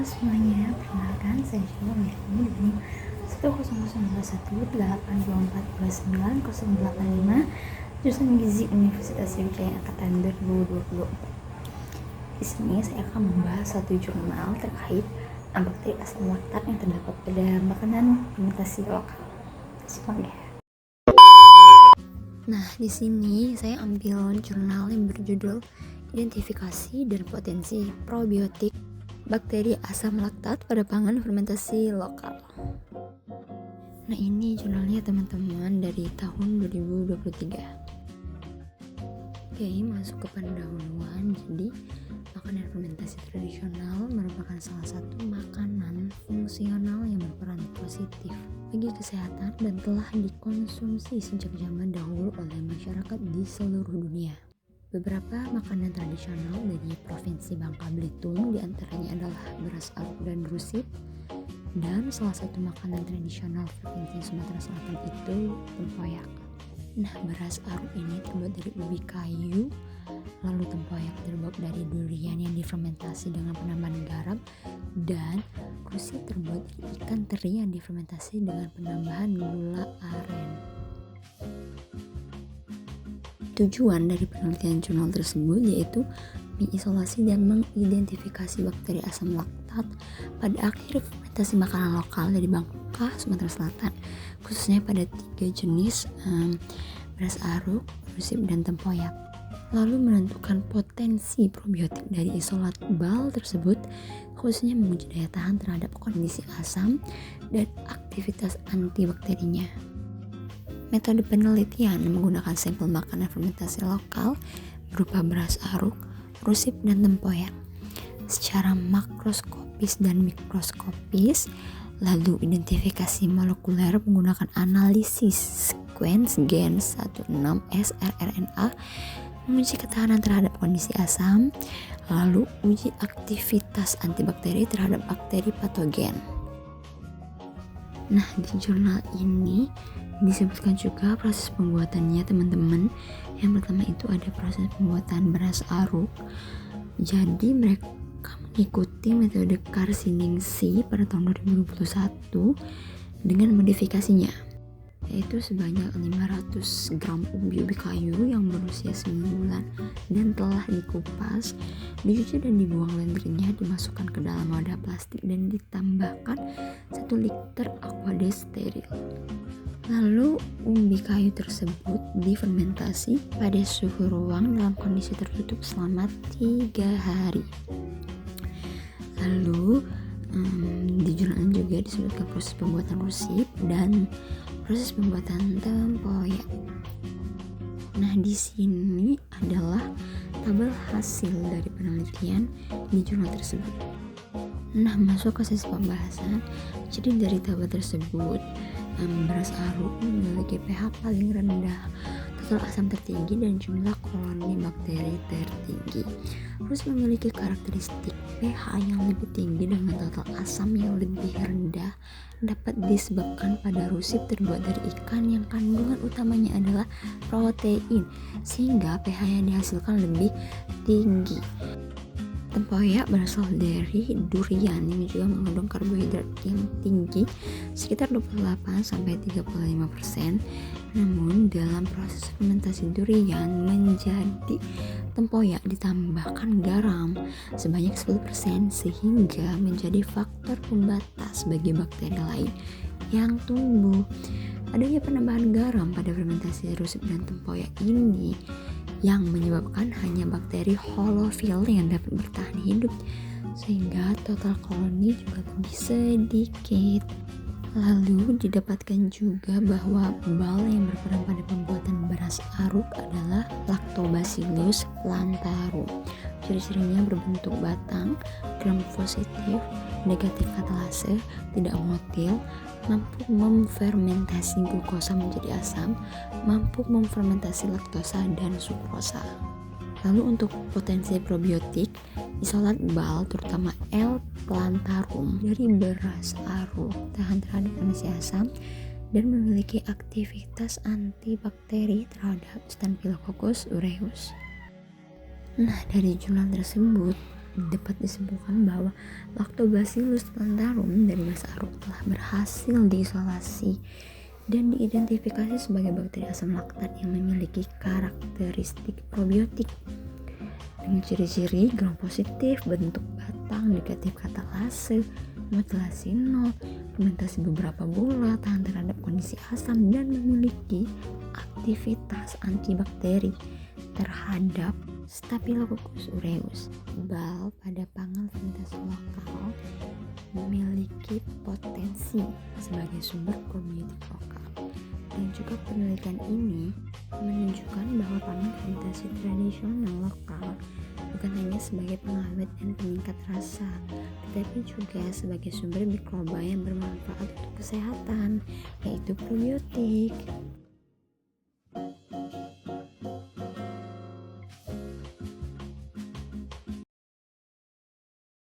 semuanya, perkenalkan saya Sheila Merni dari 100182429 jurusan Gizi Universitas Sriwijaya Angkatan 2020. Di sini saya akan membahas satu jurnal terkait bakteri asam laktat yang terdapat pada makanan fermentasi lokal. Simak ya. Nah, di sini saya ambil jurnal yang berjudul Identifikasi dan Potensi Probiotik Bakteri Asam Laktat pada Pangan Fermentasi Lokal. Nah, ini jurnalnya teman-teman dari tahun 2023. Oke, masuk ke pendahuluan. Jadi, makanan fermentasi tradisional merupakan salah satu makanan fungsional yang berperan positif bagi kesehatan dan telah dikonsumsi sejak zaman dahulu oleh masyarakat di seluruh dunia. Beberapa makanan tradisional dari Provinsi Bangka Belitung diantaranya adalah beras aruk dan rusip, dan salah satu makanan tradisional Provinsi Sumatera Selatan itu tempoyak. Nah, beras aruk ini terbuat dari ubi kayu, lalu tempoyak terbuat dari durian yang difermentasi dengan penambahan garam, dan rusip terbuat dari ikan teri yang difermentasi dengan penambahan gula aren. Tujuan dari penelitian jurnal tersebut yaitu mengisolasi dan mengidentifikasi bakteri asam laktat pada akhir fermentasi makanan lokal dari Bangka, Sumatera Selatan, khususnya pada 3 jenis beras aruk, rusip, dan tempoyak. Lalu menentukan potensi probiotik dari isolat bal tersebut, khususnya menguji daya tahan terhadap kondisi asam dan aktivitas antibakterinya. Metode penelitian menggunakan sampel makanan fermentasi lokal berupa beras aruk, rusip, dan tempoyak secara makroskopis dan mikroskopis, lalu identifikasi molekuler menggunakan analisis sequence gen 16S rRNA, menguji ketahanan terhadap kondisi asam, lalu uji aktivitas antibakteri terhadap bakteri patogen. Nah, di jurnal ini disebutkan juga proses pembuatannya, teman-teman. Yang pertama itu ada proses pembuatan beras aruk. Jadi mereka mengikuti metode Karsiningsi pada tahun 2021 dengan modifikasinya, yaitu sebanyak 500 gram ubi kayu yang berusia 9 bulan dan telah dikupas, dicuci dan dibuang lendirnya, dimasukkan ke dalam wadah plastik dan ditambahkan 1 liter aqua steril. Lalu ubi kayu tersebut difermentasi pada suhu ruang dalam kondisi tertutup selama 3 hari. Lalu di jurnal juga disebutkan proses pembuatan rusip dan proses pembuatan tempoyak. Nah, di sini adalah tabel hasil dari penelitian di jurnal tersebut. Nah, masuk ke sesi pembahasan. Jadi dari tabel tersebut, beras aruk memiliki pH paling rendah, total asam tertinggi, dan jumlah koloni bakteri tertinggi. Terus memiliki karakteristik pH yang lebih tinggi dengan total asam yang lebih rendah, dapat disebabkan pada rusip terbuat dari ikan yang kandungan utamanya adalah protein, sehingga pH yang dihasilkan lebih tinggi. Tempoyak berasal dari durian yang juga mengandung karbohidrat yang tinggi sekitar 28-35%. Namun dalam proses fermentasi durian menjadi tempoyak ditambahkan garam sebanyak 10% sehingga menjadi faktor pembatas bagi bakteri lain yang tumbuh. Adanya penambahan garam pada fermentasi rusip dan tempoyak ini yang menyebabkan hanya bakteri holofil yang dapat bertahan hidup, sehingga total koloni juga lebih sedikit. Lalu didapatkan juga bahwa bal yang berperan pada pembuatan beras aruk adalah Lactobacillus plantarum. Ciri-cirinya berbentuk batang, gram positif, negatif katalase, tidak motil, mampu memfermentasi glukosa menjadi asam, mampu memfermentasi laktosa dan sukrosa. Lalu untuk potensi probiotik, isolat bal terutama L. plantarum dari beras aruk tahan terhadap kondisi asam dan memiliki aktivitas antibakteri terhadap Staphylococcus aureus. Nah, dari jurnal tersebut Dapat disimpulkan bahwa Lactobacillus plantarum dari masa Aruk telah berhasil diisolasi dan diidentifikasi sebagai bakteri asam laktat yang memiliki karakteristik probiotik dengan ciri-ciri gram positif, bentuk batang, negatif katalase, mutilasi nol, fermentasi beberapa bulan, tahan terhadap kondisi asam, dan memiliki aktivitas antibakteri terhadap Staphylococcus aureus. Bal pada pangan fermentasi lokal memiliki potensi sebagai sumber probiotik lokal, dan juga penelitian ini menunjukkan bahwa pangan fermentasi tradisional lokal bukan hanya sebagai pengawet dan peningkat rasa, tetapi juga sebagai sumber mikroba yang bermanfaat untuk kesehatan, yaitu probiotik.